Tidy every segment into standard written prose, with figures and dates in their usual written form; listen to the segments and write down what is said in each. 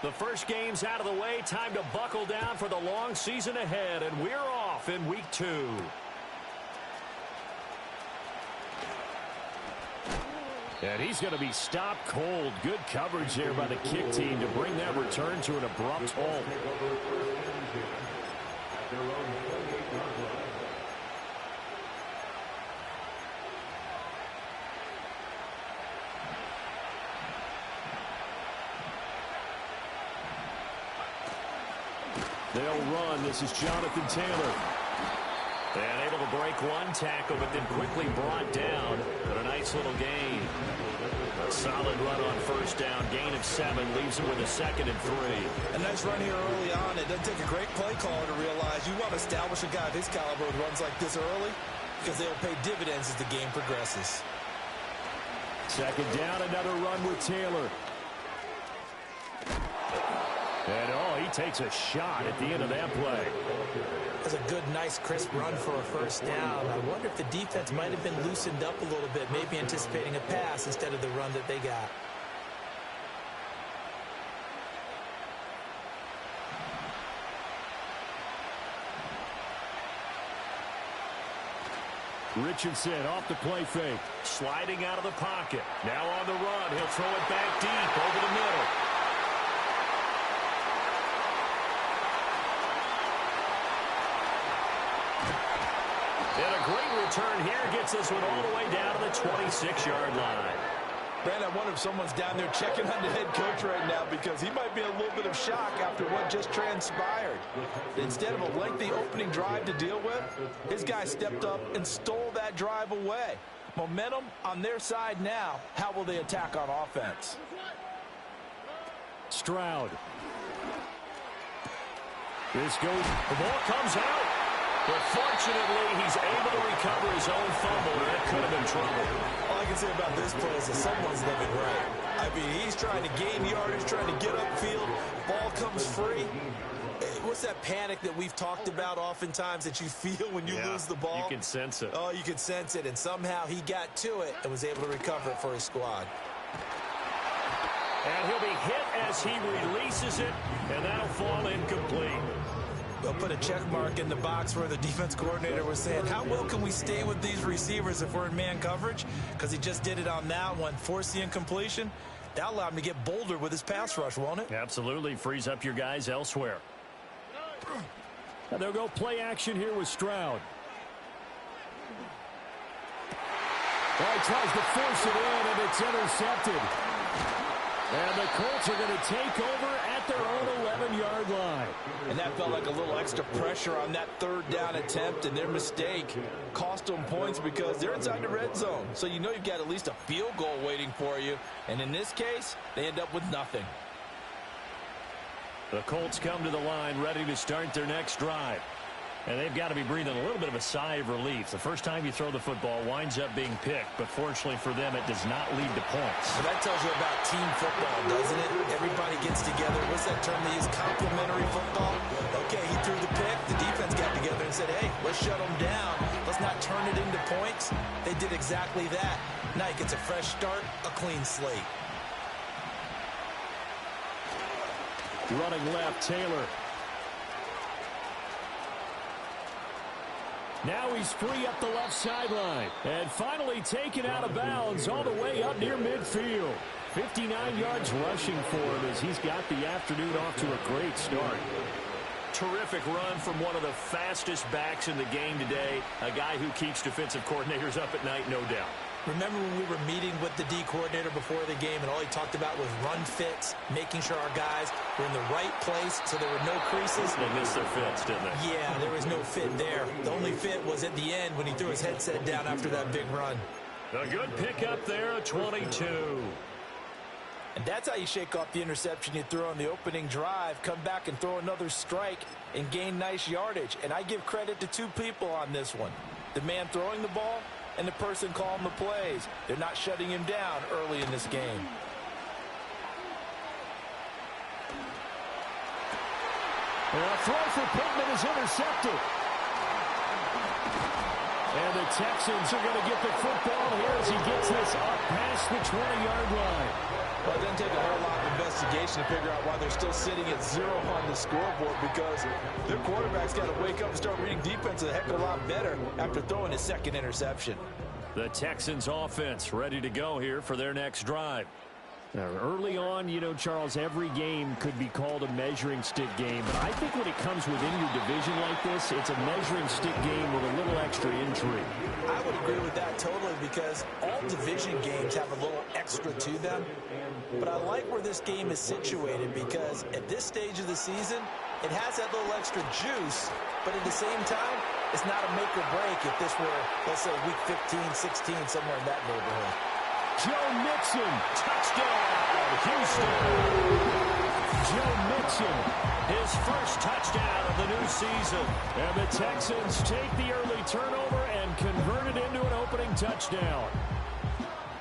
The first game's out of the way. Time to buckle down for the long season ahead, and we're off in week 2. And he's going to be stopped cold. Good coverage there by the kick team to bring that return to an abrupt halt. They'll run. This is Jonathan Taylor. And able to break one tackle, but then quickly brought down. But a nice little gain. A solid run on first down. Gain of 7 leaves him with a 2nd and 3. A nice run here early on. It doesn't take a great play caller to realize you want to establish a guy of his caliber who runs like this early because they'll pay dividends as the game progresses. 2nd down, another run with Taylor. And, he takes a shot at the end of that play. That's a good, nice, crisp run for a first down. I wonder if the defense might have been loosened up a little bit, maybe anticipating a pass instead of the run that they got. Richardson off the play fake. Sliding out of the pocket. Now on the run. He'll throw it back deep over the middle. And a great return here gets this one all the way down to the 26-yard line. Brandon, I wonder if someone's down there checking on the head coach right now because he might be in a little bit of shock after what just transpired. Instead of a lengthy opening drive to deal with, his guy stepped up and stole that drive away. Momentum on their side now. How will they attack on offense? Stroud. The ball comes out. But fortunately, he's able to recover his own fumble, and that could have been trouble. All I can say about this play is that someone's living right. I mean, he's trying to gain yardage, trying to get upfield. Ball comes free. What's that panic that we've talked about oftentimes that you feel when you lose the ball? You can sense it. Oh, you can sense it, and somehow he got to it and was able to recover it for his squad. And he'll be hit as he releases it, and that'll fall incomplete. They'll put a check mark in the box where the defense coordinator was saying, how well can we stay with these receivers if we're in man coverage? Because he just did it on that one, forced the incompletion. That'll allow him to get bolder with his pass rush, won't it? Absolutely. Frees up your guys elsewhere. And they'll go play action here with Stroud. He tries to force it in, and it's intercepted. And the Colts are going to take over at their own 11-yard line. And that felt like a little extra pressure on that 3rd down attempt, and their mistake cost them points because they're inside the red zone. So you know you've got at least a field goal waiting for you. And in this case, they end up with nothing. The Colts come to the line ready to start their next drive. And they've got to be breathing a little bit of a sigh of relief. The first time you throw the football winds up being picked, but fortunately for them, it does not lead to points. So that tells you about team football, doesn't it? Everybody gets together. What's that term they use? Complementary football? Okay, he threw the pick. The defense got together and said, hey, let's shut them down. Let's not turn it into points. They did exactly that. Now he gets a fresh start, a clean slate. Running left, Taylor. Now he's free up the left sideline. And finally taken out of bounds all the way up near midfield. 59 yards rushing for him as he's got the afternoon off to a great start. Terrific run from one of the fastest backs in the game today. A guy who keeps defensive coordinators up at night, no doubt. Remember when we were meeting with the D coordinator before the game and all he talked about was run fits, making sure our guys were in the right place so there were no creases? They missed their fits, didn't they? Yeah, there was no fit there. The only fit was at the end when he threw his headset down after that big run. A good pickup there, a 22. And that's how you shake off the interception you threw on the opening drive, come back and throw another strike and gain nice yardage. And I give credit to 2 people on this one. The man throwing the ball and the person calling the plays. They're not shutting him down early in this game. And a throw for Pittman is intercepted. And the Texans are going to get the football here as he gets this up past the 20-yard line. Well, it doesn't take a whole lot of investigation to figure out why they're still sitting at 0 on the scoreboard, because their quarterback's got to wake up and start reading defense a heck of a lot better after throwing his second interception. The Texans offense ready to go here for their next drive. Now, early on, you know, Charles, every game could be called a measuring stick game. But I think when it comes within your division like this, it's a measuring stick game with a little extra intrigue. I would agree with that totally, because all division games have a little extra to them. But I like where this game is situated, because at this stage of the season, it has that little extra juice. But at the same time, it's not a make or break if this were, let's say, week 15, 16, somewhere in that neighborhood. Joe Mixon, touchdown, Houston. Joe Mixon, his first touchdown of the new season. And the Texans take the early turnover and convert it into an opening touchdown.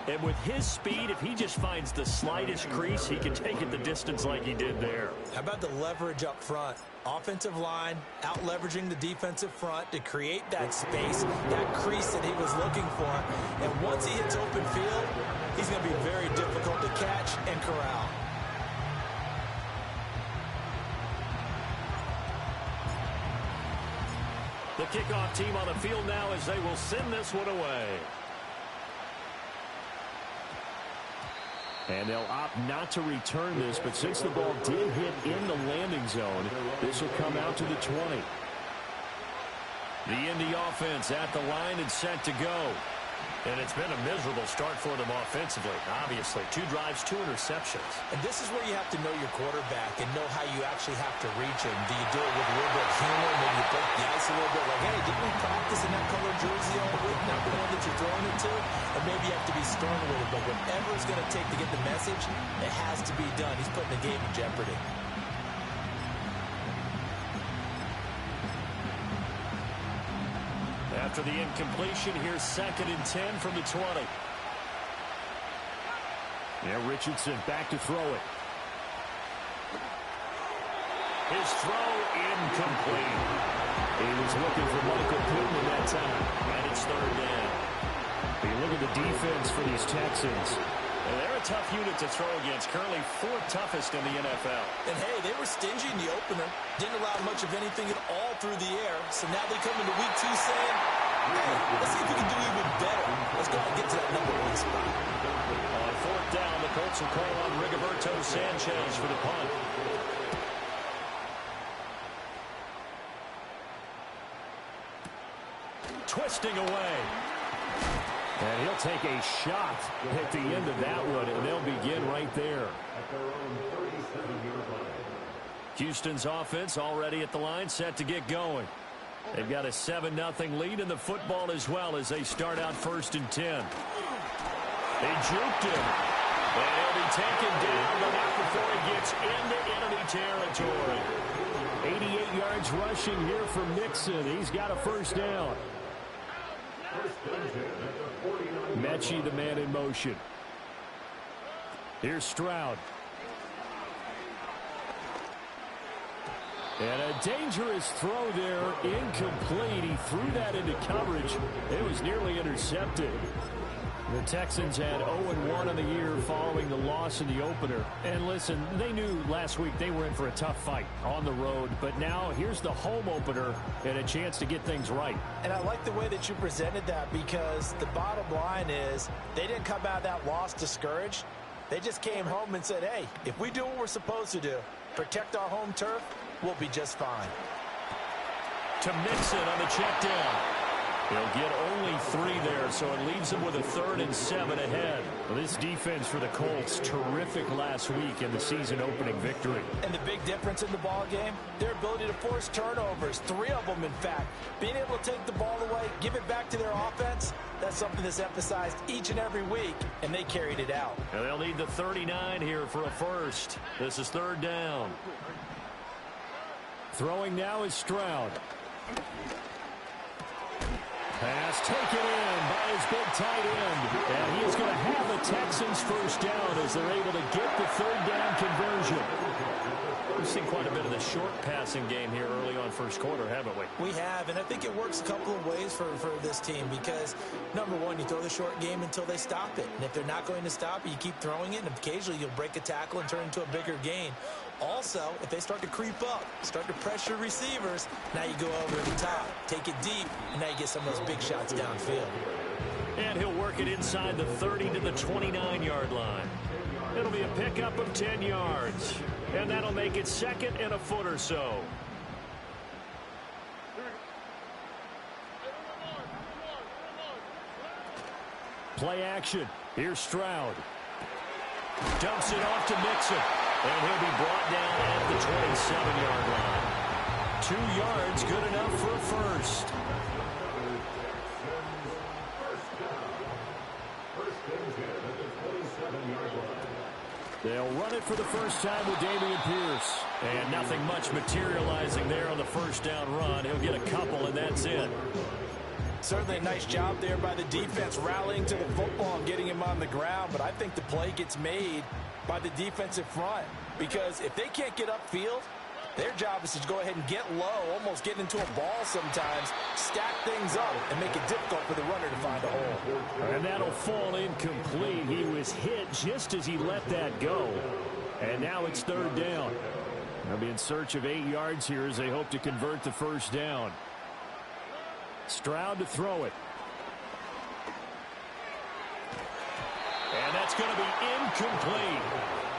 And with his speed, if he just finds the slightest crease, he can take it the distance like he did there. How about the leverage up front? Offensive line out leveraging the defensive front to create that space, that crease that he was looking for. And once he hits open field, he's going to be very difficult to catch and corral. The kickoff team on the field now as they will send this one away. And they'll opt not to return this, but since the ball did hit in the landing zone, this will come out to the 20. The Indy offense at the line and set to go. And it's been a miserable start for them offensively, obviously. 2 drives, 2 interceptions. And this is where you have to know your quarterback and know how you actually have to reach him. Do you do it with a little bit of humor? Maybe you break the ice a little bit. Like, hey, didn't we practice in that color jersey all week, not the one that you're throwing it to? Or maybe you have to be stern with it. But whatever it's going to take to get the message, it has to be done. He's putting the game in jeopardy. After the incompletion, here's 2nd and 10 from the 20. Yeah, Richardson back to throw it. His throw incomplete. He was looking for Michael Pittman that time, and it's 3rd down. You look at the defense for these Texans. And they're a tough unit to throw against, currently 4th toughest in the NFL. And, hey, they were stingy in the opener, didn't allow much of anything at all through the air. So now they come into week 2 saying, hey, let's see if we can do even better. Let's go and get to that #1 spot. On 4th down, the Colts will call on Rigoberto Sanchez for the punt. Twisting away. And he'll take a shot at the end of that one, and they'll begin right there. Houston's offense already at the line, set to get going. They've got a 7-0 lead in the football as well as they start out 1st and 10. They juked him. And he'll be taken down, but not before he gets into enemy territory. 88 yards rushing here for Mixon. He's got a 1st down. Mechie, the man in motion. Here's Stroud. And a dangerous throw there, incomplete. He threw that into coverage. It was nearly intercepted. The Texans had 0-1 on the year following the loss in the opener. And listen, they knew last week they were in for a tough fight on the road. But now here's the home opener and a chance to get things right. And I like the way that you presented that, because the bottom line is they didn't come out of that loss discouraged. They just came home and said, hey, if we do what we're supposed to do, protect our home turf, we'll be just fine. To Mixon on the check down. He'll get only 3 there, so it leaves him with a 3rd and 7 ahead. Well, this defense for the Colts, terrific last week in the season-opening victory. And the big difference in the ball game, their ability to force turnovers, 3 of them, in fact. Being able to take the ball away, give it back to their offense, that's something that's emphasized each and every week, and they carried it out. And they'll need the 39 here for a 1st. This is 3rd down. Throwing now is Stroud. Pass taken in by his big tight end. And he is going to have the Texans first down as they're able to get the third down conversion. We've seen quite a bit of the short passing game here early on first quarter, haven't we? We have, and I think it works a couple of ways for this team because, number one, you throw the short game until they stop it. And if they're not going to stop it, you keep throwing it, and occasionally you'll break a tackle and turn into a bigger gain. Also, if they start to creep up, start to pressure receivers, now you go over the top, take it deep, and now you get some of those big shots downfield. And he'll work it inside the 30 to the 29-yard line. It'll be a pickup of 10 yards. And that'll make it second and a foot or so. Play action. Here's Stroud. Dumps it off to Mixon. And he'll be brought down at the 27-yard line. 2 yards, good enough for a first. They'll run it for the first time with Dameon Pierce. And nothing much materializing there on the first down run. He'll get a couple, and that's it. Certainly a nice job there by the defense rallying to the football and getting him on the ground. But I think the play gets made by the defensive front. Because if they can't get upfield, their job is to go ahead and get low, almost get into a ball sometimes, stack things up, and make it difficult for the runner to find a hole. And that'll fall incomplete. He was hit just as he let that go. And now it's third down. They'll be in search of 8 yards here as they hope to convert the first down. Stroud to throw it. And that's going to be incomplete.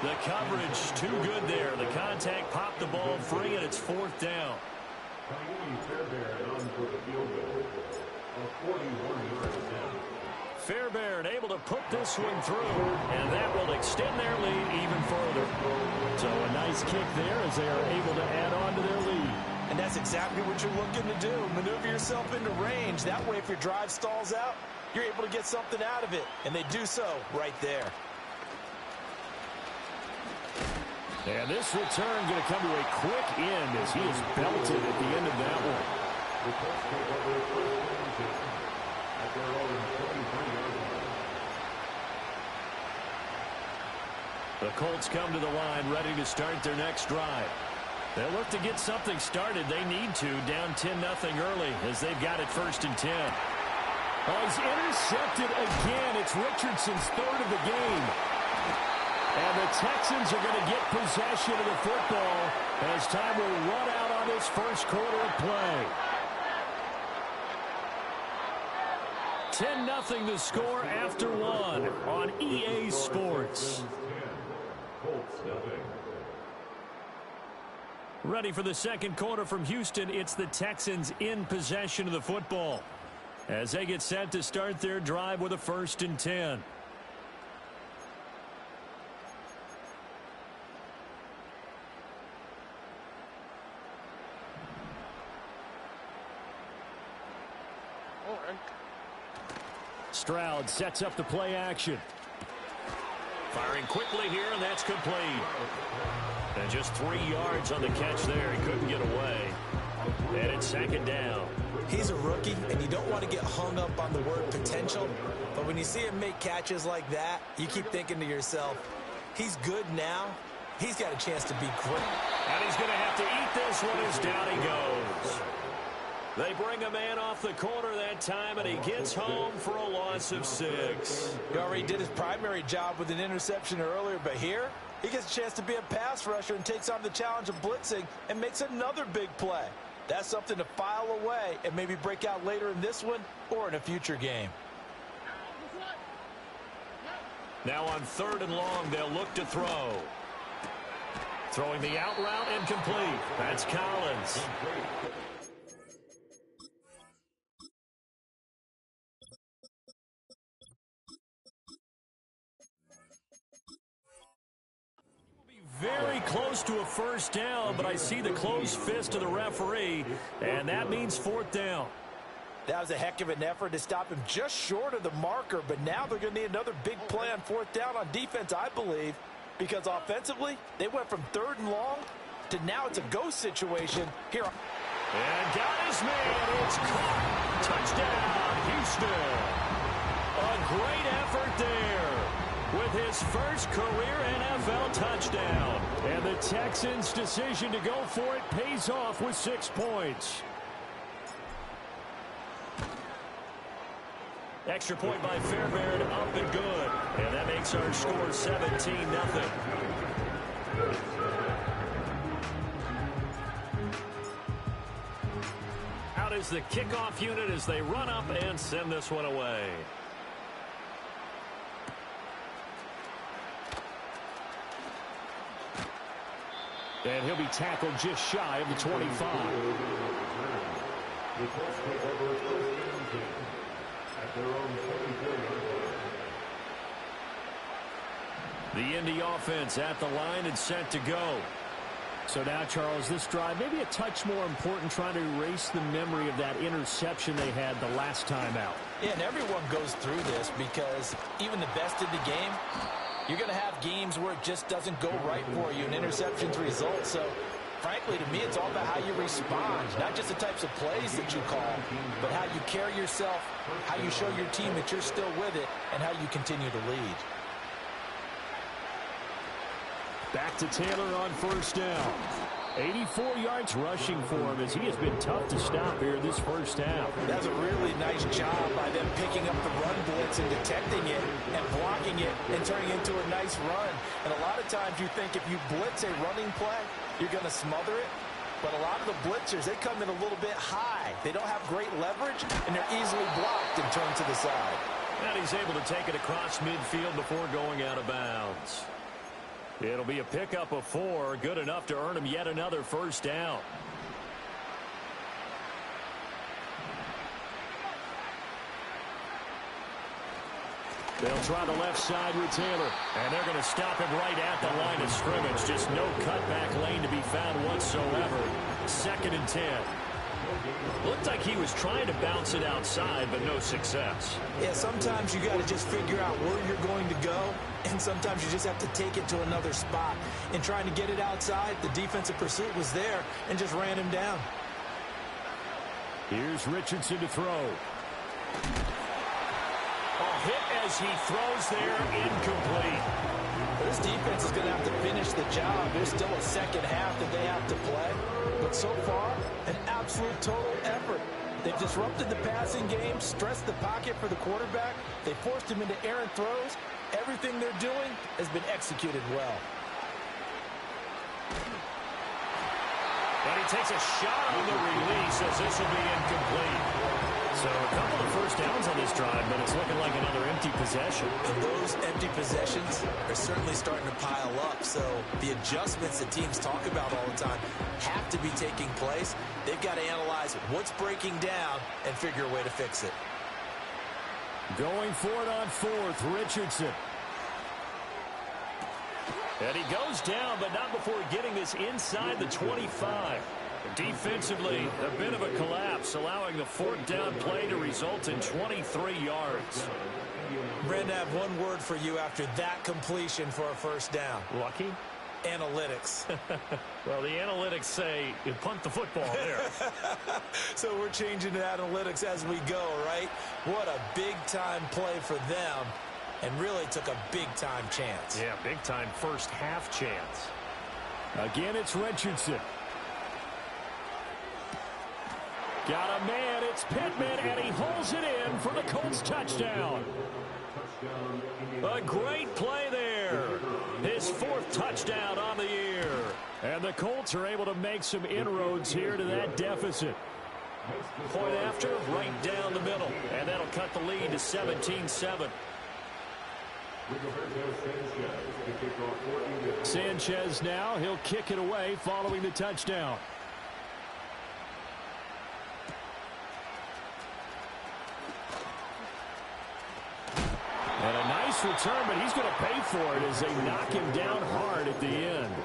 The coverage too good there. The contact popped the ball free, and it's fourth down. Fairbairn able to put this one through, and that will extend their lead even further. So a nice kick there as they are able to add on to their lead. And that's exactly what you're looking to do. Maneuver yourself into range. That way, if your drive stalls out, you're able to get something out of it. And they do so right there. And this return going to come to a quick end as he is belted at the end of that one. The Colts come to the line ready to start their next drive. They'll look to get something started. They need to, down 10-0 early as they've got it first and 10. Oh, he's intercepted again. It's Richardson's third of the game. And the Texans are going to get possession of the football as time will run out on this first quarter of play. 10-0 the score after one on EA Sports. Ready for the second quarter from Houston. It's the Texans in possession of the football as they get set to start their drive with a first and 10. Stroud sets up the play action. Firing quickly here, and that's complete. And just 3 yards on the catch there. He couldn't get away. And it's second down. He's a rookie, and you don't want to get hung up on the word potential. But when you see him make catches like that, you keep thinking to yourself, he's good now. He's got a chance to be great. And he's going to have to eat this one as down he goes. They bring a man off the corner that time, and he gets home for a loss of 6. He already did his primary job with an interception earlier, but here he gets a chance to be a pass rusher and takes on the challenge of blitzing and makes another big play. That's something to file away and maybe break out later in this one or in a future game. Now on third and long, they'll look to throw. Throwing the out route and complete. That's Collins. Very close to a first down, but I see the closed fist of the referee, and that means fourth down. That was a heck of an effort to stop him just short of the marker, but now they're going to need another big play on fourth down on defense, I believe, because offensively, they went from third and long to now it's a go situation here. And got his man. It's caught. Touchdown, Houston. A great effort there with his first career NFL touchdown. And the Texans' decision to go for it pays off with 6 points. Extra point by Fairbairn, up and good. And that makes our score 17-0. Out is the kickoff unit as they run up and send this one away. And he'll be tackled just shy of the 25. The Indy offense at the line and set to go. So now, Charles, this drive maybe a touch more important, trying to erase the memory of that interception they had the last time out. Yeah, and everyone goes through this because even the best in the game, you're going to have games where it just doesn't go right for you, and interceptions result. So, frankly, to me, it's all about how you respond, not just the types of plays that you call, but how you carry yourself, how you show your team that you're still with it, and how you continue to lead. Back to Taylor on first down. 84 yards rushing for him as he has been tough to stop here this first half. That's a really nice job by them picking up the run blitz and detecting it and blocking it and turning it into a nice run. And a lot of times you think if you blitz a running play, you're going to smother it. But a lot of the blitzers, they come in a little bit high. They don't have great leverage, and they're easily blocked and turned to the side. And he's able to take it across midfield before going out of bounds. It'll be a pickup of 4, good enough to earn him yet another first down. They'll try the left side with Taylor, and they're going to stop him right at the line of scrimmage. Just no cutback lane to be found whatsoever. 2nd and 10. Looked like he was trying to bounce it outside, but no success. Yeah, sometimes you got to just figure out where you're going to go, and sometimes you just have to take it to another spot. And trying to get it outside, the defensive pursuit was there and just ran him down. Here's Richardson to throw. A hit as he throws there, incomplete. This defense is going to have to finish the job. There's still a second half that they have to play. But so far, an absolute total effort. They've disrupted the passing game, stressed the pocket for the quarterback. They forced him into errant throws. Everything they're doing has been executed well. And he takes a shot on the release as this will be incomplete. So a couple of first downs on this drive, but it's looking like another empty possession. And those empty possessions are certainly starting to pile up. So the adjustments that teams talk about all the time have to be taking place. They've got to analyze what's breaking down and figure a way to fix it. Going for it on 4th, Richardson. And he goes down, but not before getting this inside the 25. Defensively, a bit of a collapse, allowing the 4th down play to result in 23 yards. Brandon, I have one word for you after that completion for a first down. Lucky? Analytics. Well, the analytics say you punt the football there. So we're changing to analytics as we go, right? What a big-time play for them, and really took a big-time chance. Yeah, big-time first half chance. Again, it's Richardson. Got a man, it's Pittman, and he holds it in for the Colts touchdown. A great play there. His 4th touchdown on the year. And the Colts are able to make some inroads here to that deficit. Point after, right down the middle. And that'll cut the lead to 17-7. Sanchez now, he'll kick it away following the touchdown. And a nice return, but he's going to pay for it as they knock him down hard at the end.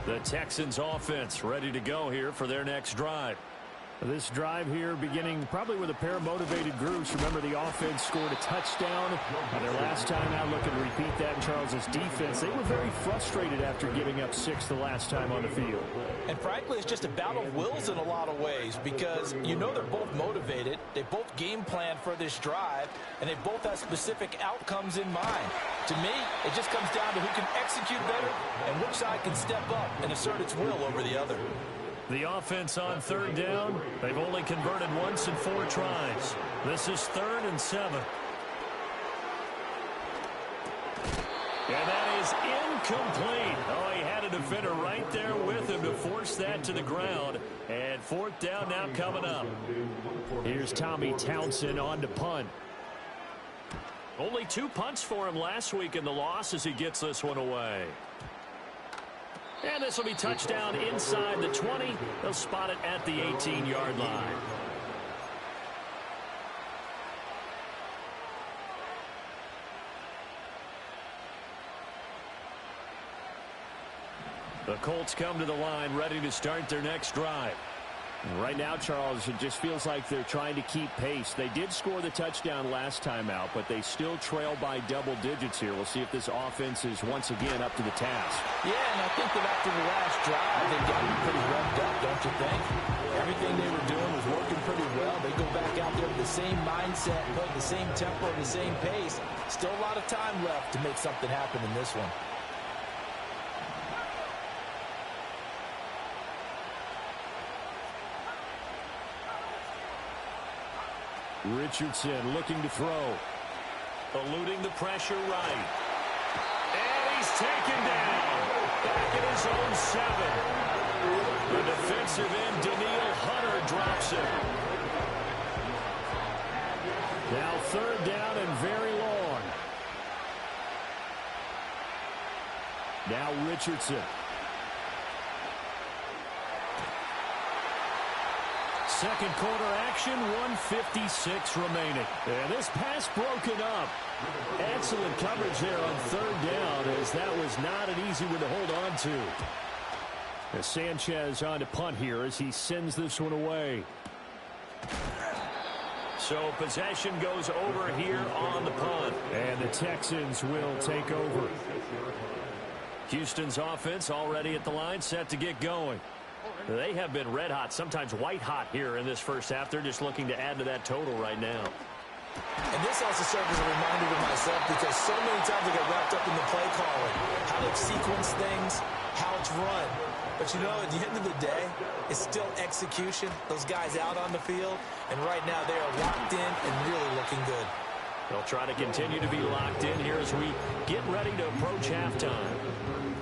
The Texans offense ready to go here for their next drive. This drive here beginning probably with a pair of motivated groups. Remember, the offense scored a touchdown their last time out. Looking to repeat that in Charles's defense. They were very frustrated after giving up 6 the last time on the field. And frankly, it's just a battle of wills in a lot of ways because you know they're both motivated. They both game plan for this drive, and they both have specific outcomes in mind. To me, it just comes down to who can execute better and which side can step up and assert its will over the other. The offense on third down, they've only converted once in 4 tries. This is 3rd and 7. And that is incomplete. Oh, he had a defender right there with him to force that to the ground. And 4th down now coming up. Here's Tommy Townsend on to punt. Only 2 punts for him last week in the loss as he gets this one away. And this will be touchdown inside the 20. They'll spot it at the 18-yard line. The Colts come to the line ready to start their next drive. Right now, Charles, it just feels like they're trying to keep pace. They did score the touchdown last time out, but they still trail by double digits here. We'll see if this offense is once again up to the task. Yeah, and I think that after the last drive, they got pretty revved up, don't you think? Everything they were doing was working pretty well. They go back out there with the same mindset, playing the same tempo, the same pace. Still a lot of time left to make something happen in this one. Richardson looking to throw. Eluding the pressure right. And he's taken down. Back at his own 7. The defensive end, Daniil Hunter, drops him. Now 3rd down and very long. Now Richardson. Second quarter action, 1:56 remaining. And this pass broken up. Excellent coverage there on 3rd down, as that was not an easy one to hold on to. As Sanchez on to punt here as he sends this one away. So possession goes over here on the punt. And the Texans will take over. Houston's offense already at the line, set to get going. They have been red hot, sometimes white hot here in this first half. They're just looking to add to that total right now. And this also serves as a reminder to myself because so many times I get wrapped up in the play calling, how to sequence things, how it's run. But you know, at the end of the day, it's still execution. Those guys out on the field, and right now they are locked in and really looking good. They'll try to continue to be locked in here as we get ready to approach halftime.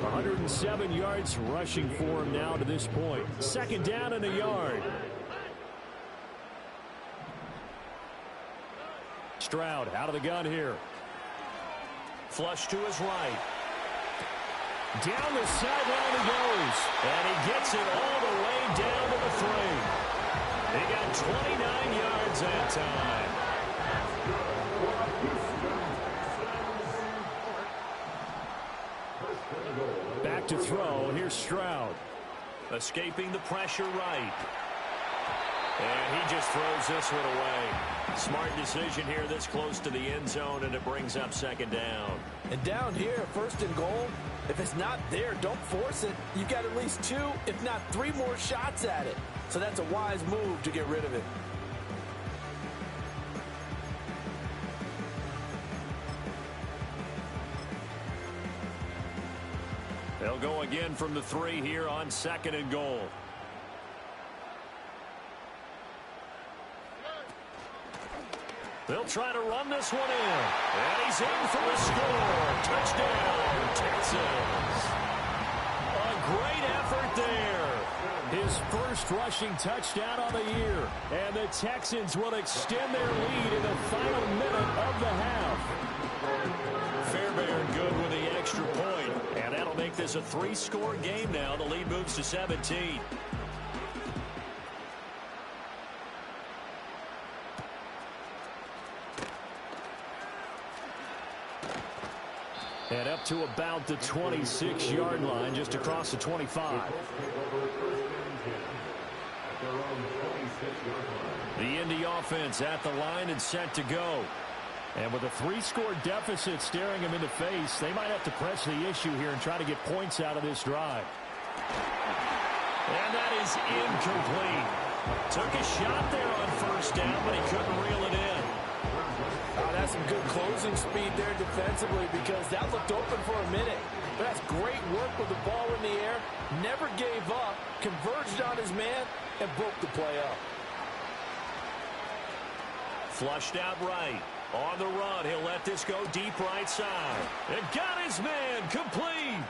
107 yards rushing for him now to this point. 2nd down and a yard. Stroud out of the gun here. Flush to his right. Down the sideline he goes. And he gets it all the way down to the 3. He got 29 yards that time. Back to throw. Here's Stroud. Escaping the pressure right. And he just throws this one away. Smart decision here this close to the end zone, and it brings up 2nd down. And down here, 1st and goal, if it's not there, don't force it. You've got at least 2, if not 3 more shots at it. So that's a wise move to get rid of it. They'll go again from the 3 here on 2nd and goal. They'll try to run this one in. And he's in for the score. Touchdown, Texans. A great effort there. His first rushing touchdown of the year. And the Texans will extend their lead in the final minute of the half. Fairbairn good with the extra point. And that'll make this a 3-score game now. The lead moves to 17. And up to about the 26-yard line, just across the 25. The Indy offense at the line and set to go. And with a 3-score deficit staring them in the face, they might have to press the issue here and try to get points out of this drive. And that is incomplete. Took a shot there on first down, but he couldn't reel it in. Oh, that's some good closing speed there defensively because that looked open for a minute. But that's great work with the ball in the air. Never gave up, converged on his man, and broke the play up. Flushed out right. On the run, he'll let this go deep right side. And got his man complete.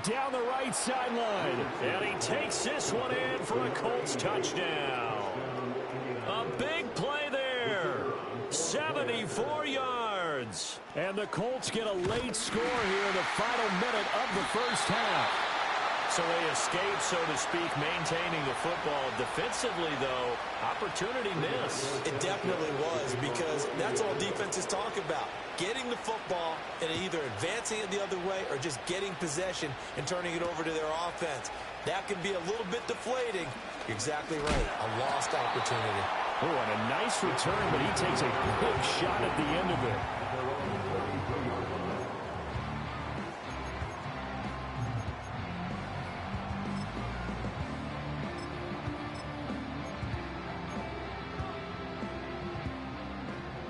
Down the right sideline. And he takes this one in for a Colts touchdown. A big play there. 74 yards. And the Colts get a late score here in the final minute of the first half. So they escape, so to speak, maintaining the football. Defensively, though, opportunity miss. It definitely was because that's all defenses talk about. Getting the football and either advancing it the other way or just getting possession and turning it over to their offense. That can be a little bit deflating. You're exactly right. A lost opportunity. Oh, and a nice return, but he takes a big shot at the end of it.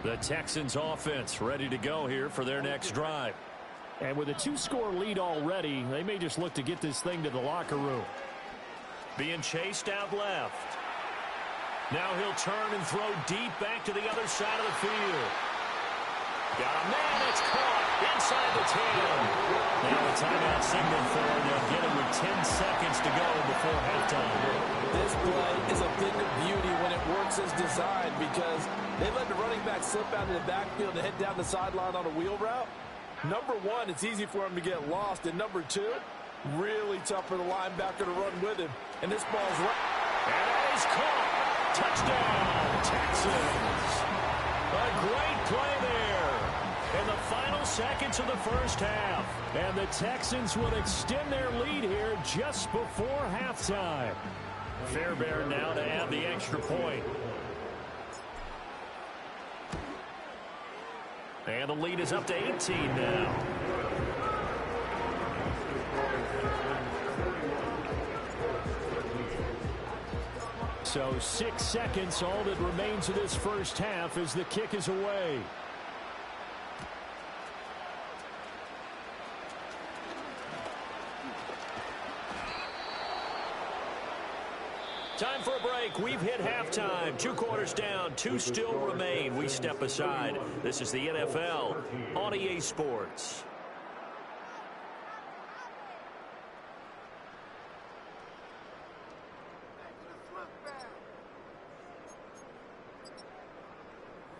The Texans offense ready to go here for their next drive. And with a 2-score lead already, they may just look to get this thing to the locker room. Being chased out left. Now he'll turn and throw deep back to the other side of the field. Got a man that's caught inside the 10. Now a timeout signal for him. They'll get it with 10 seconds to go before halftime. This play is a thing of beauty when it works as designed because they let the running back slip out of the backfield and head down the sideline on a wheel route. Number one, it's easy for him to get lost. And number two, really tough for the linebacker to run with him. And this ball's right. And that is caught. Touchdown, Texans. A great play there. In the final seconds of the first half. And the Texans will extend their lead here just before halftime. Fairbairn now to add the extra point. And the lead is up to 18 now. So 6 seconds, all that remains of this first half as the kick is away. Time for a break. We've hit halftime. 2 quarters down. 2 still remain. We step aside. This is the NFL on EA Sports.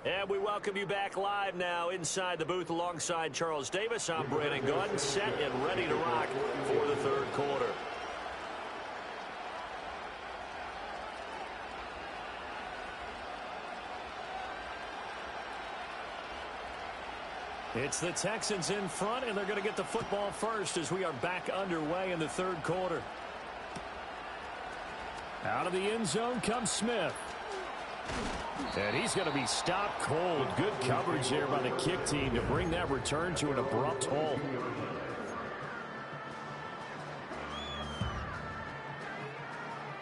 And we welcome you back live now inside the booth alongside Charles Davis. I'm Brandon Gaudin, set and ready to rock for the third quarter. It's the Texans in front, and they're going to get the football first as we are back underway in the third quarter. Out of the end zone comes Smith. And he's going to be stopped cold. Good coverage there by the kick team to bring that return to an abrupt halt.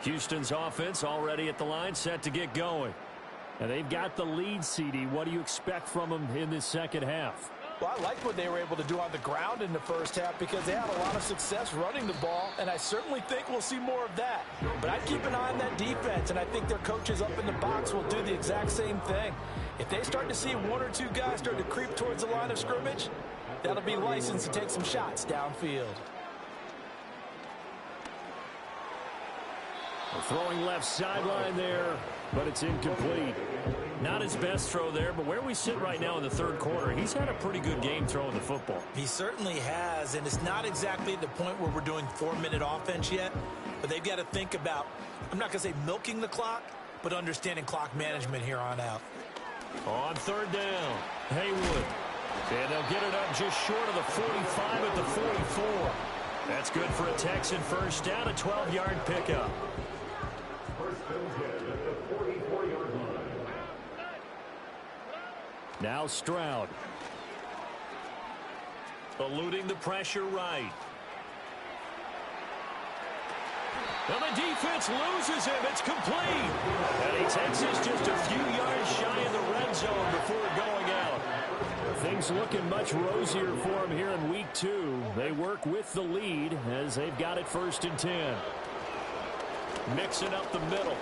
Houston's offense already at the line, set to get going. And they've got the lead, CD. What do you expect from them in this second half? Well, I like what they were able to do on the ground in the first half because they had a lot of success running the ball, and I certainly think we'll see more of that. But I'd keep an eye on that defense, and I think their coaches up in the box will do the exact same thing. If they start to see 1 or 2 guys start to creep towards the line of scrimmage, that'll be licensed to take some shots downfield. Throwing left sideline there, but it's incomplete. Not his best throw there, but where we sit right now in the third quarter, he's had a pretty good game throwing the football. He certainly has, and it's not exactly at the point where we're doing 4-minute offense yet, but they've got to think about, I'm not going to say milking the clock, but understanding clock management here on out. On third down, Haywood. And they'll get it up just short of the 45 at the 44. That's good for a Texan first down, a 12-yard pickup. Now Stroud. Eluding the pressure right. And the defense loses him. It's complete. And he takes this just a few yards shy of the red zone before going out. Things looking much rosier for him here in week 2. They work with the lead as they've got it 1st and 10. Mixing up the middle.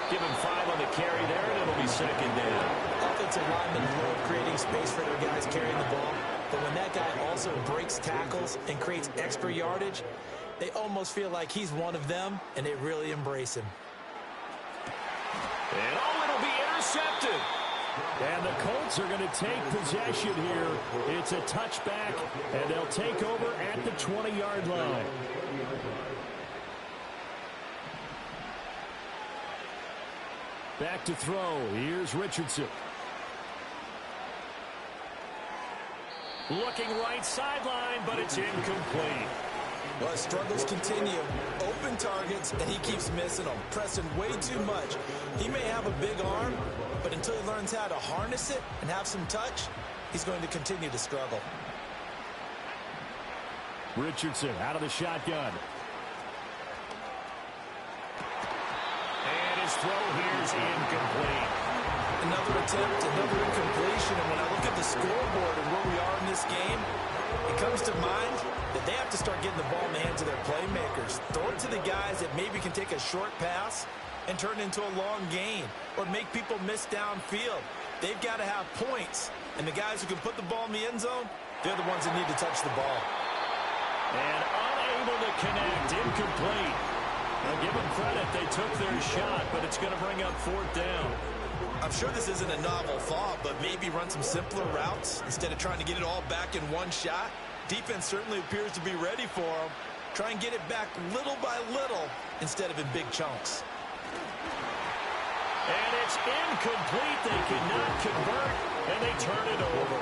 Give him 5 on the carry there, and it'll be 2nd down. Offensive linemen love creating space for their guys carrying the ball. But when that guy also breaks tackles and creates extra yardage, they almost feel like he's one of them, and they really embrace him. And it'll be intercepted. And the Colts are going to take possession here. It's a touchback, and they'll take over at the 20-yard line. Back to throw. Here's Richardson. Looking right sideline, but it's incomplete. Well, struggles continue. Open targets, and he keeps missing them, pressing way too much. He may have a big arm, but until he learns how to harness it and have some touch, he's going to continue to struggle. Richardson out of the shotgun. And his throw here is incomplete. Another attempt, another incompletion, and when I look at the scoreboard and where we are in this game, it comes to mind that they have to start getting the ball in the hands of their playmakers. Throw it to the guys that maybe can take a short pass and turn it into a long gain or make people miss downfield. They've got to have points, and the guys who can put the ball in the end zone, they're the ones that need to touch the ball. And unable to connect, incomplete. Now give them credit, they took their shot, but it's going to bring up 4th down. I'm sure this isn't a novel thought, but maybe run some simpler routes instead of trying to get it all back in one shot. Defense certainly appears to be ready for them. Try and get it back little by little instead of in big chunks. And it's incomplete. They cannot convert, and they turn it over.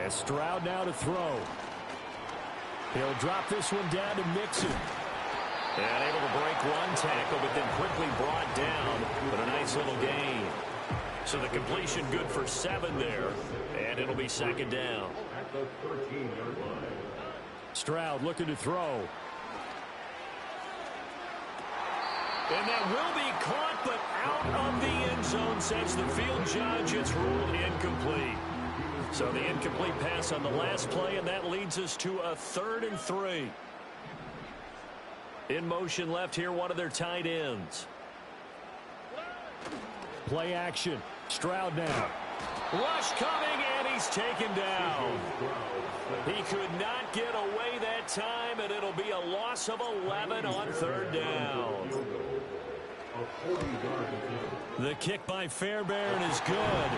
And Stroud now to throw. He'll drop this one down to Mixon. And able to break one tackle, but then quickly brought down. But a nice little gain. So the completion good for 7 there. And it'll be 2nd down. Stroud looking to throw. And that will be caught, but out of the end zone, says the field judge. It's ruled incomplete. So the incomplete pass on the last play, and that leads us to a 3rd and 3. In motion left here, one of their tight ends. Play action. Stroud now. Rush coming, and he's taken down. He could not get away that time, and it'll be a loss of 11 on 3rd down. The kick by Fairbairn is good.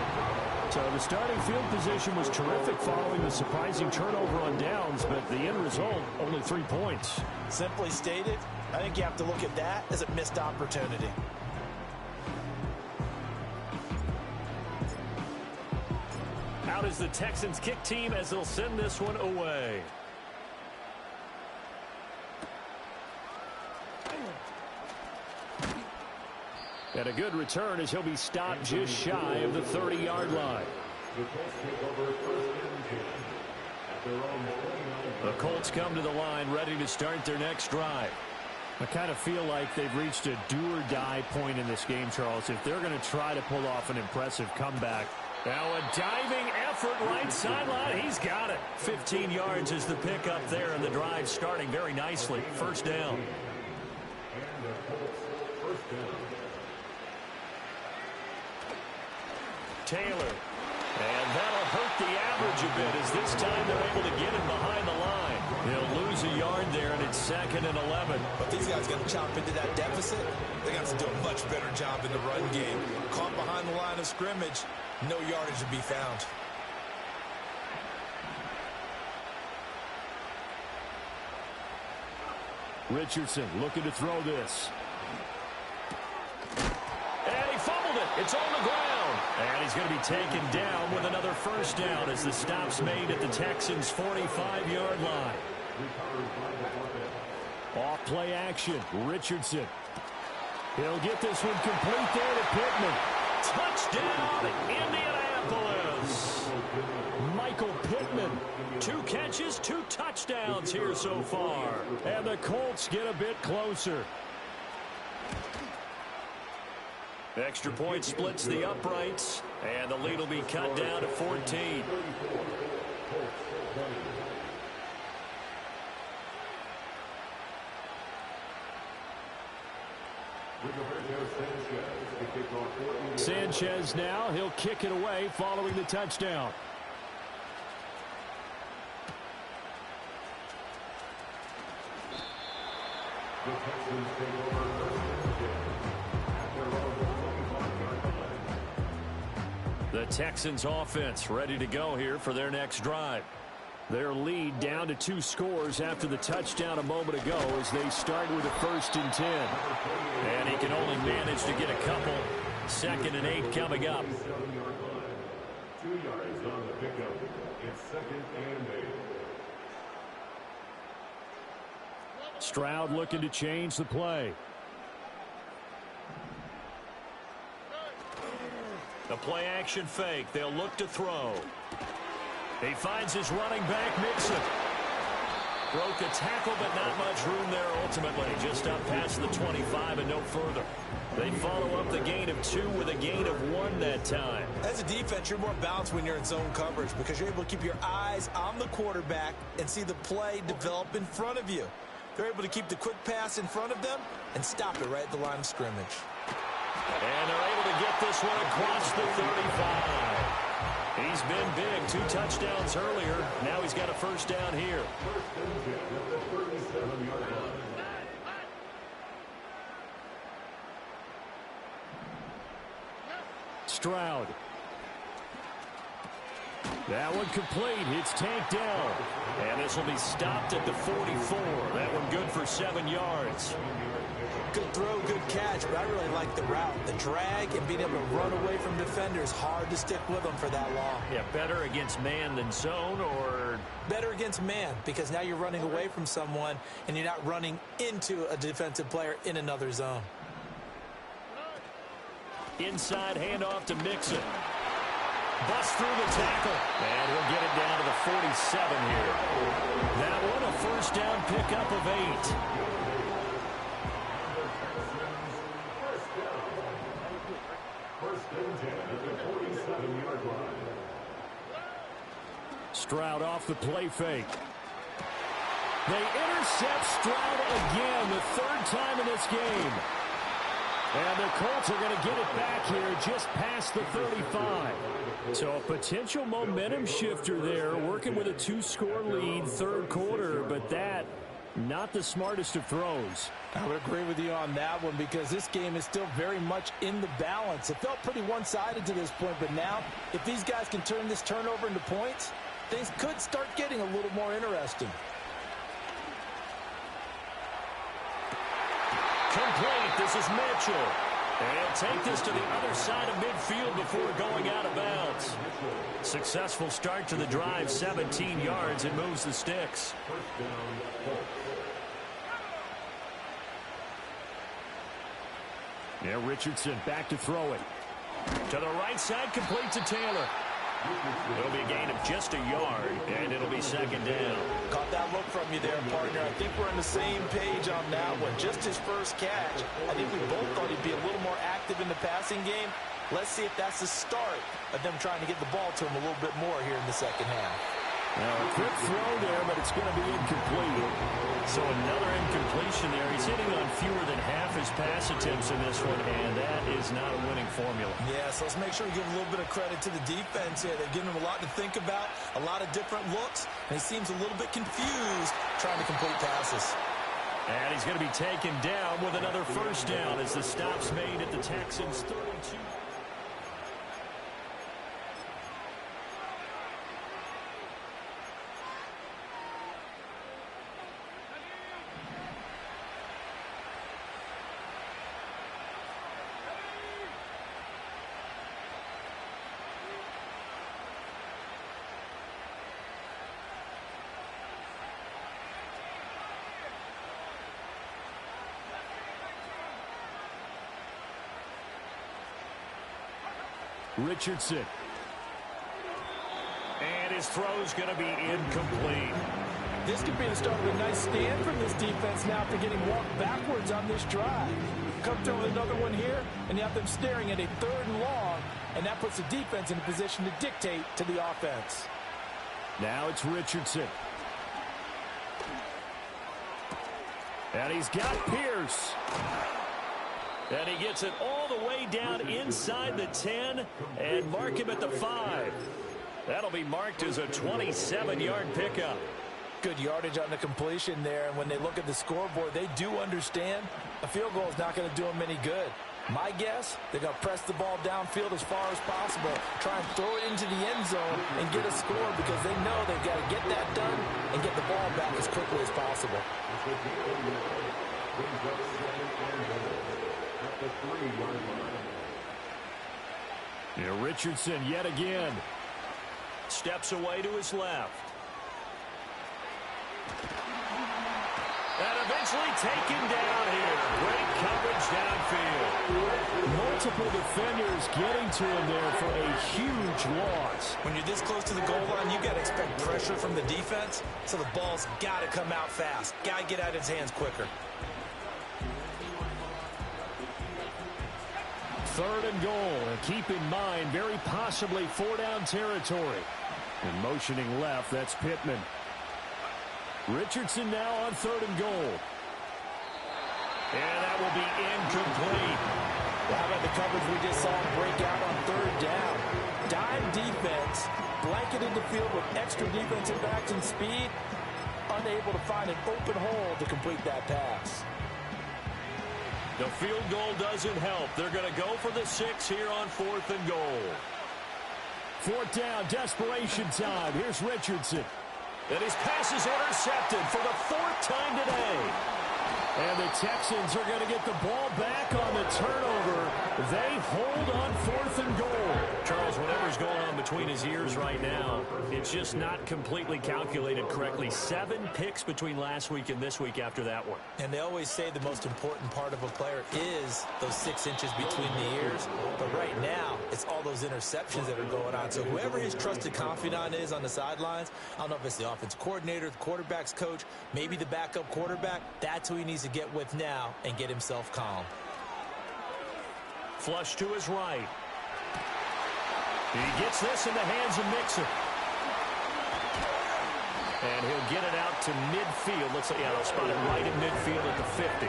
So the starting field position was terrific following the surprising turnover on downs, but the end result, only 3 points. Simply stated, I think you have to look at that as a missed opportunity. Out is the Texans kick team as they'll send this one away. And a good return as he'll be stopped just shy of the 30-yard line. The Colts come to the line ready to start their next drive. I kind of feel like they've reached a do-or-die point in this game, Charles. If they're going to try to pull off an impressive comeback. Now a diving effort right sideline. He's got it. 15 yards is the pickup there, and the drive starting very nicely. 1st down. Taylor. And that'll hurt the average a bit as this time they're able to get him behind the line. He'll lose a yard there, and it's 2nd and 11. But these guys got to chop into that deficit. They got to do a much better job in the run game. Caught behind the line of scrimmage, no yardage to be found. Richardson looking to throw this. And he fumbled it. It's on the ground. And he's going to be taken down with another 1st down as the stop's made at the Texans' 45-yard line. Off play action. Richardson. He'll get this one complete there to Pittman. Touchdown, Indianapolis. Michael Pittman. 2 catches, 2 touchdowns here so far. And the Colts get a bit closer. Extra point splits the uprights, and the lead will be cut down to 14. Sanchez now, he'll kick it away following the touchdown. The Texans offense ready to go here for their next drive. Their lead down to 2 scores after the touchdown a moment ago as they start with a 1st and 10. And he can only manage to get a couple. 2nd and 8 coming up. 2 yards on the pickup. It's 2nd and 8. Stroud looking to change the play. The play action fake. They'll look to throw. He finds his running back, Mixon. Broke a tackle, but not much room there ultimately. Just up past the 25 and no further. They follow up the gain of 2 with a gain of 1 that time. As a defense, you're more balanced when you're in zone coverage because you're able to keep your eyes on the quarterback and see the play develop in front of you. They're able to keep the quick pass in front of them and stop it right at the line of scrimmage. And they're able to get this one across the 35. He's been big. 2 touchdowns earlier. Now he's got a 1st down here. Stroud. That one complete. It's tanked down. And this will be stopped at the 44. That one good for 7 yards. Good throw, good catch, but I really like the route. The drag and being able to run away from defenders, hard to stick with them for that long. Yeah, better against man than zone, or? Better against man, because now you're running away from someone and you're not running into a defensive player in another zone. Inside handoff to Mixon. Bust through the tackle. And he'll get it down to the 47 here. That one a 1st down pickup of 8. Stroud off the play fake. They intercept Stroud again, the 3rd time in this game. And the Colts are going to get it back here just past the 35. So a potential momentum shifter there, working with a 2-score lead, 3rd quarter, but that not the smartest of throws. I would agree with you on that one because this game is still very much in the balance. It felt pretty one-sided to this point, but now if these guys can turn this turnover into points, things could start getting a little more interesting. Complete. This is Mitchell. And he'll take this to the other side of midfield before going out of bounds. Successful start to the drive, 17 yards, and moves the sticks. Yeah, Richardson back to throw it. To the right side, complete to Taylor. It'll be a gain of just a yard, and it'll be 2nd down. Caught that look from you there, partner. I think we're on the same page on that one. Just his 1st catch. I think we both thought he'd be a little more active in the passing game. Let's see if that's the start of them trying to get the ball to him a little bit more here in the 2nd half. Now, a quick throw there, but it's going to be incomplete. So another incompletion there. He's hitting on fewer than half his pass attempts in this one, and that is not a winning formula. Yeah, so let's make sure we give a little bit of credit to the defense here. They've given him a lot to think about, a lot of different looks, and he seems a little bit confused trying to complete passes. And he's going to be taken down with another 1st down as the stop's made at the Texans' 32. Richardson. And his throw's going to be incomplete. This could be the start of a nice stand from this defense now after getting walked backwards on this drive. Come through with another one here, and you have them staring at a 3rd and long, and that puts the defense in a position to dictate to the offense. Now it's Richardson. And he's got Pierce. And he gets it all the way down inside the 10 and mark him at the 5. That'll be marked as a 27-yard pickup. Good yardage on the completion there, and when they look at the scoreboard, they do understand a field goal is not going to do them any good. My guess, they're going to press the ball downfield as far as possible, try and throw it into the end zone and get a score because they know they've got to get that done and get the ball back as quickly as possible. Yeah, Richardson yet again. Steps away to his left. And eventually taken down here. Great coverage downfield. Multiple defenders getting to him there for a huge loss. When you're this close to the goal line, you got to expect pressure from the defense, so the ball's got to come out fast. Got to get out of his hands quicker. 3rd and goal. And keep in mind, very possibly 4-down territory. And motioning left, that's Pittman. Richardson now on 3rd and goal. And that will be incomplete. How about the coverage we just saw break out on 3rd down? Dime defense, blanketed the field with extra defensive backs and speed, unable to find an open hole to complete that pass. The field goal doesn't help. They're going to go for the 6 here on 4th and goal. 4th down, desperation time. Here's Richardson. And his pass is intercepted for the 4th time today. And the Texans are going to get the ball back on the turnover. They hold on 4th and goal. Charles, whatever's going on between his ears right now, it's just not completely calculated correctly. 7 picks between last week and this week after that one. And they always say the most important part of a player is those 6 inches between the ears. But right now, it's all those interceptions that are going on. So whoever his trusted confidant is on the sidelines, I don't know if it's the offense coordinator, the quarterback's coach, maybe the backup quarterback, that's who he needs to get with now and get himself calm. Flush to his right. He gets this in the hands of Mixon. And he'll get it out to midfield. Looks like, yeah, they'll spot it right in midfield at the 50.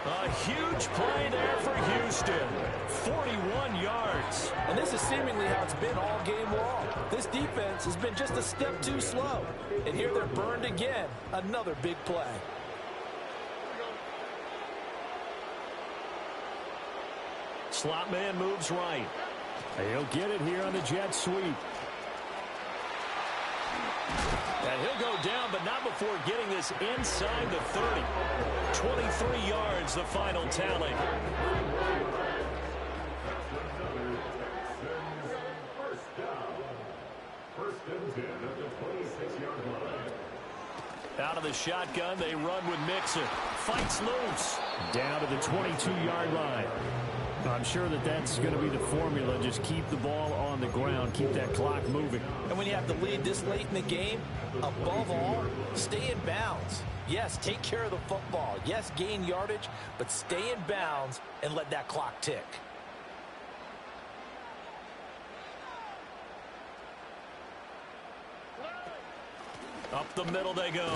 A huge play there for Houston. 41 yards. And this is seemingly how it's been all game long. This defense has been just a step too slow. And here they're burned again. Another big play. Slot man moves right. He'll get it here on the jet sweep. And he'll go down, but not before getting this inside the 30. 23 yards, the final tally. First and 10 at the 26-yard line. Out of the shotgun, they run with Mixon. Fights loose. Down to the 22-yard line. I'm sure that that's going to be the formula. Just keep the ball on the ground. Keep that clock moving. And when you have the lead this late in the game, above all, stay in bounds. Yes, take care of the football. Yes, gain yardage, but stay in bounds and let that clock tick. Up the middle they go.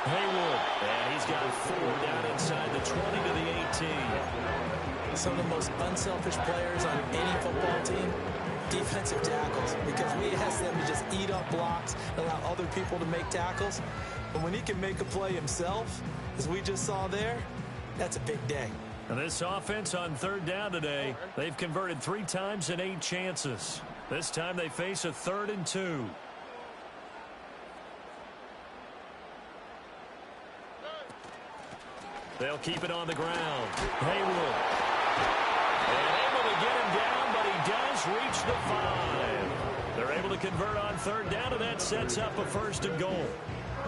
Haywood. And he's got 4 down inside the 20 to the 18. Some of the most unselfish players on any football team, defensive tackles, because we ask them to just eat up blocks and allow other people to make tackles. And when he can make a play himself, as we just saw there, that's a big day. And this offense on 3rd down today, they've converted 3 times in 8 chances. This time they face a 3rd and 2. They'll keep it on the ground. Haywood. And able to get him down, but he does reach the 5. They're able to convert on 3rd down, and that sets up a 1st and goal.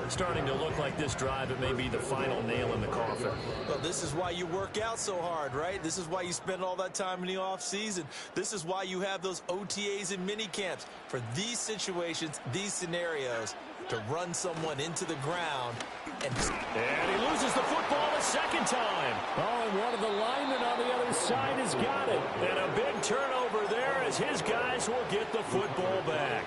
Starting to look like this drive, it may be the final nail in the coffin. Well, this is why you work out so hard, right? This is why you spend all that time in the offseason. This is why you have those OTAs and mini camps for these situations, these scenarios, to run someone into the ground. And he loses the football a second time. Oh, and one of the linemen on the other side has got it. And a big turnover there as his guys will get the football back.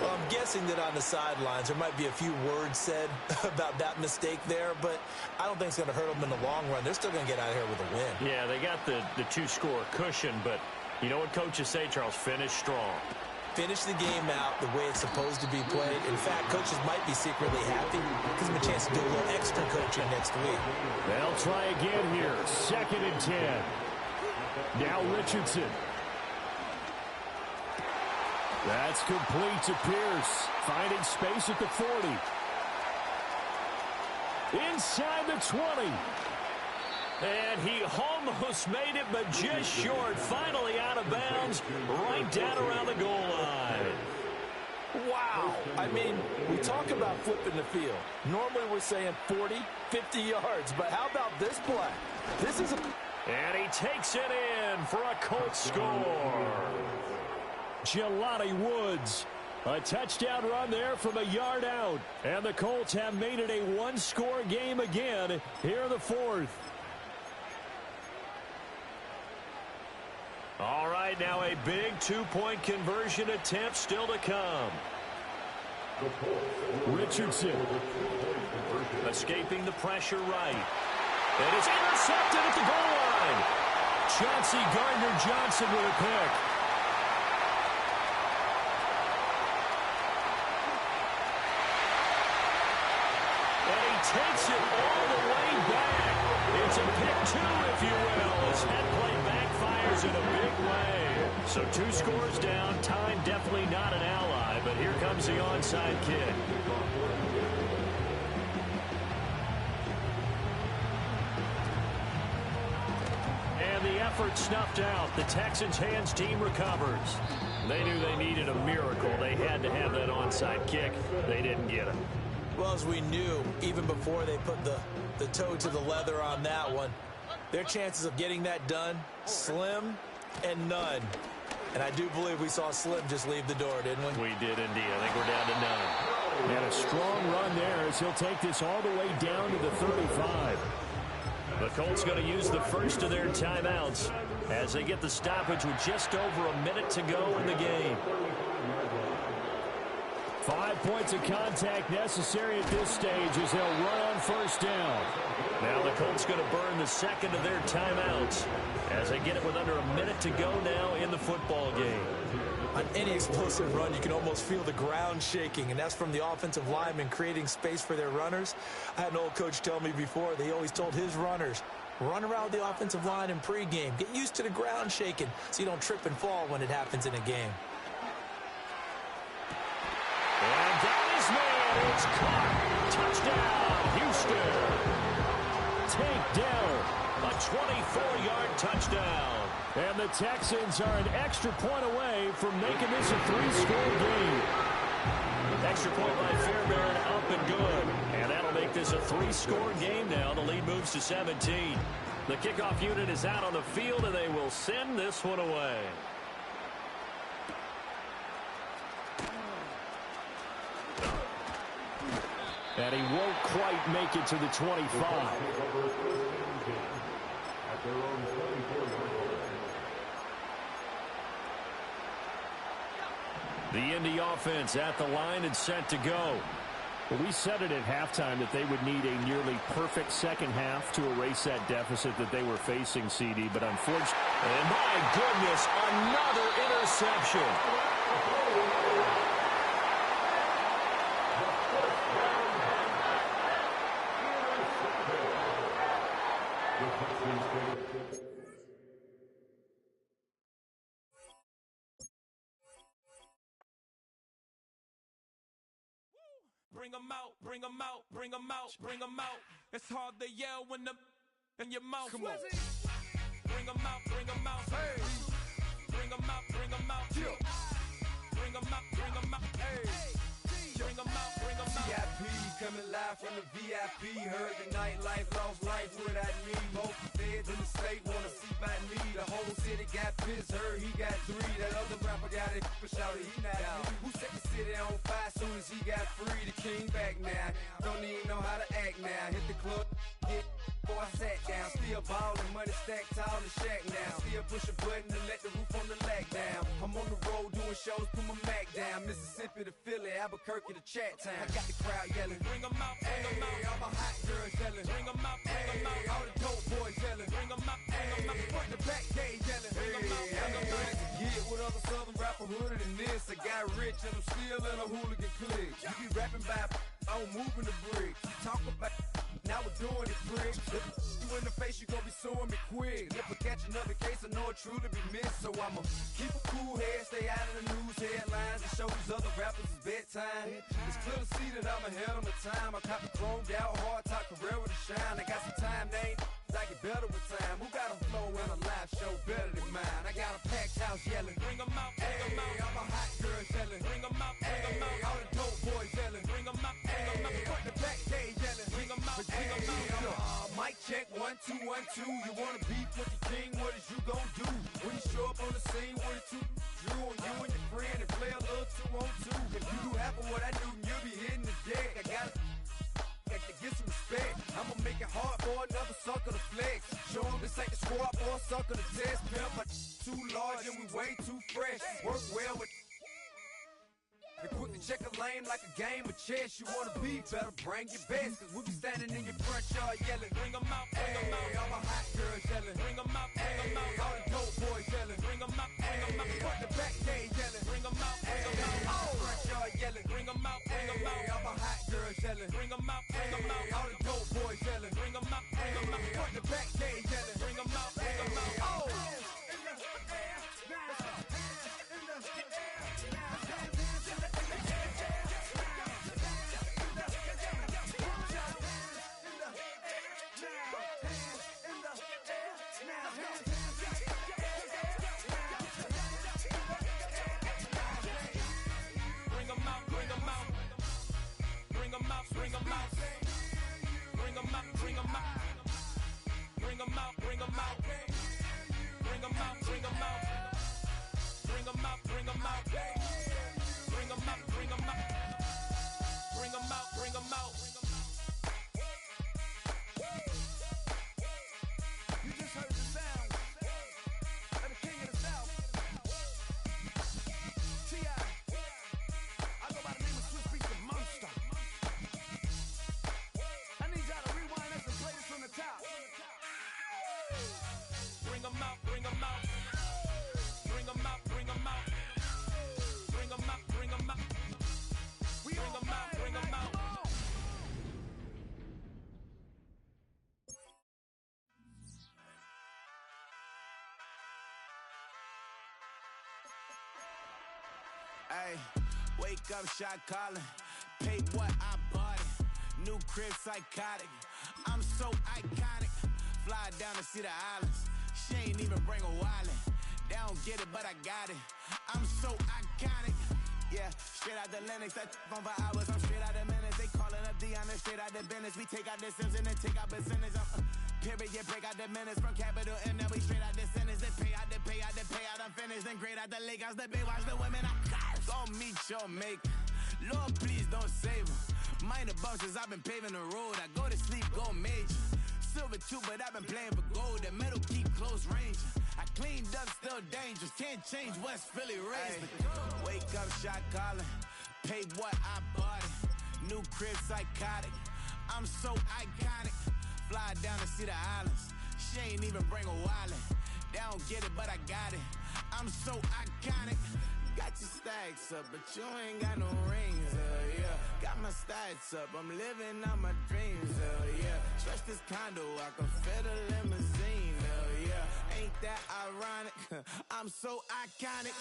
Well, I'm guessing that on the sidelines there might be a few words said about that mistake there, but I don't think it's going to hurt them in the long run. They're still going to get out of here with a win. Yeah, they got the two-score cushion, but you know what coaches say, Charles? Finish strong. Finish the game out the way it's supposed to be played. In fact, coaches might be secretly happy. Gives them a chance to do a little extra coaching next week. They'll try again here. 2nd and 10. Now Richardson. That's complete to Pierce. Finding space at the 40. Inside the 20. And he almost made it, but just short. Finally out of bounds, right down around the goal line. Wow. I mean, we talk about flipping the field. Normally we're saying 40, 50 yards, but how about this play? This is a... And he takes it in for a Colts score. Jelani Woods. A touchdown run there from a yard out. And the Colts have made it a one-score game again here in the 4th. All right, now a big two-point conversion attempt still to come. Richardson escaping the pressure right. It is intercepted at the goal line. Chauncey Gardner-Johnson with a pick. And he takes it all the way back. It's a pick two, if you will, as head play backfires in a big way. So 2 scores down. Time definitely not an ally, but here comes the onside kick. And the effort snuffed out. The Texans' hands team recovers. They knew they needed a miracle. They had to have that onside kick. They didn't get it. Well, as we knew, even before they put the toe to the leather on that one, their chances of getting that done, slim and none. And I do believe we saw Slim just leave the door, didn't we? We did indeed. I think we're down to none. And a strong run there as he'll take this all the way down to the 35. The Colts going to use the first of their timeouts as they get the stoppage with just over a minute to go in the game. 5 points of contact necessary at this stage as they'll run on first down. Now the Colts going to burn the second of their timeouts as they get it with under a minute to go now in the football game. On any explosive run, you can almost feel the ground shaking, and that's from the offensive linemen creating space for their runners. I had an old coach tell me before, they always told his runners, run around the offensive line in pregame. Get used to the ground shaking so you don't trip and fall when it happens in a game. And down his man, it's caught. Touchdown, Houston. Takedown, a 24-yard touchdown. And the Texans are an extra point away from making this a 3-score game. Extra point by Fairbairn, up and good. And that'll make this a 3-score game now. The lead moves to 17. The kickoff unit is out on the field, and they will send this one away. And he won't quite make it to the 25. The Indy offense at the line and set to go. Well, we said it at halftime that they would need a nearly perfect second half to erase that deficit that they were facing, CD, but unfortunately, and my goodness, another interception. Bring them out, bring them out, bring them out, bring them out. It's hard to yell when the in your mouth. Come on. Bring them out, bring them out. Hey. Bring them out, bring them out. Yeah. Bring them out, bring them out. Hey. Bring them out, bring them out. live from the VIP. Heard the nightlife, lost life without me. Both feds in the state wanna see by me. The whole city got pissed, heard he got 3. That other rapper got it, but shouted he not out. Who set the city on fire soon as he got free? The king back now, don't even know how to act now. Hit the club, hit before I sat down. Still ballin', money stacked tall and shack now. Still push a button to let the roof on the lag down. I'm on the road doing shows, put my Mac down. Mississippi to Philly, Albuquerque to Chat Town. I got the crowd yelling, bring 'em out, bring 'em out. All my hot girls yelling, bring 'em out, bring 'em out. All the dope boys yelling, bring 'em out, bring 'em out. Front the back gate yelling, bring 'em out, bring 'em out. To get with other southern rapper hooded than this. I got rich and I'm still in a hooligan clique. You be rapping by, I'm moving the bricks. You talk about, now we're doing it, prick. You in the face, you gon' be suing me quick. If I catch another case, I know it truly be missed. So I'ma keep a cool head, stay out of the news headlines, and show these other rappers it's bedtime. It's clear to see that I'm ahead of my time. I copy chromed out, hard top career with a shine. I got some time, they ain't I get better with time. Who got a flow and a live show better than mine? I got a packed house yelling, bring 'em out, bring 'em out. All my hot girls yelling, bring 'em out, bring 'em out. All the dope boys yelling, bring 'em out, bring 'em out. Front the back gate yelling, bring 'em out, bring 'em out. Mic check, 1 2 1 2. You wanna beef with the king? What is you gon' do when you show up on the scene with a 2 Drew on you and your friend and play a little 2 on 2? If you do half of what I do, you'll be hitting the deck. I gotta get some respect. I'ma make it hard for another sucker to flex. Show 'em this ain't the squad for a sucker to test. Pimp, but too large and we way too fresh. Work well with and quick to check a lane like a game of chess. You wanna be better, bring your best. Cause we be standing in your front yard yelling, bring 'em out, bring 'em out. All my hot girls yelling, bring 'em out, bring 'em out. All the dope boys yelling, bring 'em out, bring 'em out. Front the back gate yelling, bring 'em out, bring 'em out. Front yard yelling, bring 'em out, bring 'em out. All my hot girls yelling, bring 'em out, bring 'em out. All the dope boys yelling, bring 'em out, bring 'em out. Front the back gate yelling, bring 'em out, bring 'em out. Oh! Bring 'em out, bring 'em out, bring 'em out, bring 'em out, bring 'em out, bring 'em out, bring 'em out, bring 'em out, bring 'em out, bring 'em out, bring 'em out, bring 'em out, bring 'em out. You just heard the sound of the king of the South, T.I. I go by the name of Swiss Beats the Monster. Bring 'em out, bring 'em out, bring 'em out, bring 'em out, bring 'em out, bring 'em out, bring 'em out, bring 'em out. Hey, wake up, shot calling, pay what I bought it, new crib psychotic, I'm so iconic, fly down to see the islands. She ain't even bring a wallet. They don't get it, but I got it. I'm so iconic. Yeah, straight out the Lennox. That on for hours. I'm straight out the minutes. They calling up Deanna, straight out the business. We take out the Sims and then take out percentage. Period, break out the minutes from capital M. Now we straight out the sentence. They pay out, they pay out, they pay out. I'm finished. Then grade out the Lakers. The Bay watch the women. I got go meet your maker. Lord, please don't save them. Minor bumps as I've been paving the road. I go to sleep, go major. Silver too, but I've been playing for gold. The metal keep close range. I cleaned up, still dangerous. Can't change West Philly raised. Wake up, shot calling. Pay what I bought it. New crib psychotic. I'm so iconic. Fly down to see the islands. She ain't even bring a wallet. They don't get it, but I got it. I'm so iconic. Got your stacks up, but you ain't got no rings, yeah. Got my stats up, I'm living out my dreams, yeah. Stretch this condo, I can fit a limousine, yeah. Ain't that ironic? I'm so iconic.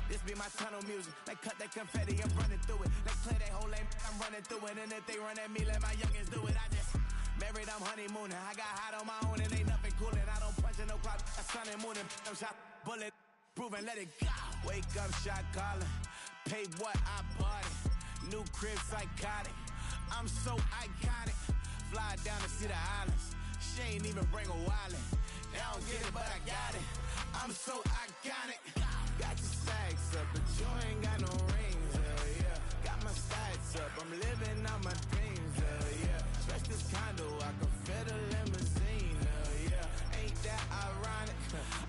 This be my tunnel music. They cut that confetti, I'm running through it. They play that whole lane, I'm running through it. And if they run at me, let my youngins do it. I just married, I'm honeymooning. I got hot on my own and ain't nothing coolin'. I don't punch in no clock. I sun and moonin'. I'm shot bullet. prove and let it go. Wake up, shot calling. Pay what I bought it. New crib psychotic. I'm so iconic. Fly down to see the islands. She ain't even bring a wallet. They don't get it, but I got it. I'm so iconic. Got your stacks up, but you ain't got no rings, hell yeah. Got my stacks up, I'm living out my dreams, hell yeah. Stretch this condo, I can fit a limousine, hell yeah. Ain't that ironic?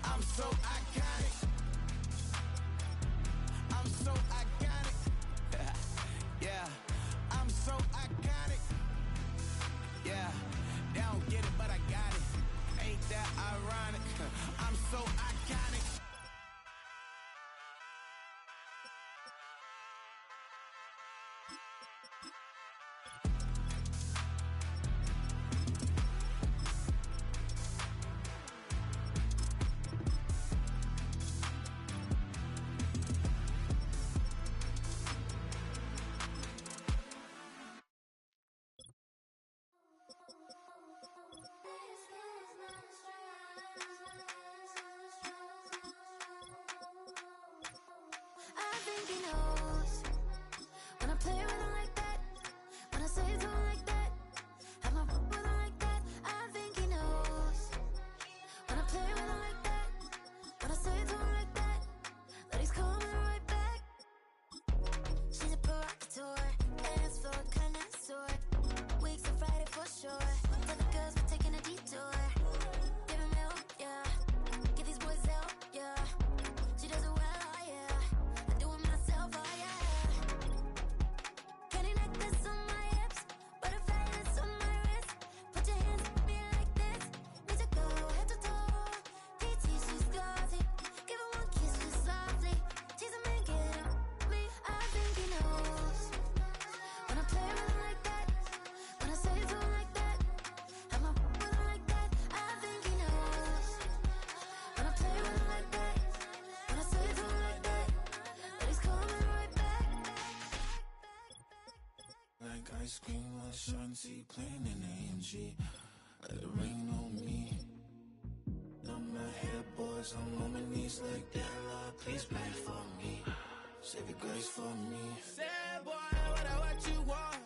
I'm so iconic. I'm so iconic. Yeah, I'm so iconic. Yeah, they don't get it, but I got it. Ain't that ironic? I'm so iconic. I think he knows when I play with him like that, when I say it to him like that, have my book with him like that. I think he knows when I play with him like that, when I say it to him like that, that he's coming right back. She's a provocateur, hands for a connoisseur, weeks on Friday for sure. For the girls, we're taking a detour. Give him milk, yeah. Get these boys out, yeah. She does it well, oh yeah. I do it myself, oh yeah. Candy necklace on my hips, butterflies on my wrist. Put your hands on me like this. Need to go head to toe. PT, she's glossy. Give her one kiss just softly. Tease him and get him me. I think he knows when I play with him like that, when I say it to him like that, have my with him like that. I think he knows when I play with him like that, when I say it to him like that, that he's coming right back. Like ice cream on Shanty, playing in AMG. Let it rain on me. On my head, boys, I'm on my knees like that. Lord, please pray for me. Save your grace for me. Say, boy, what you want?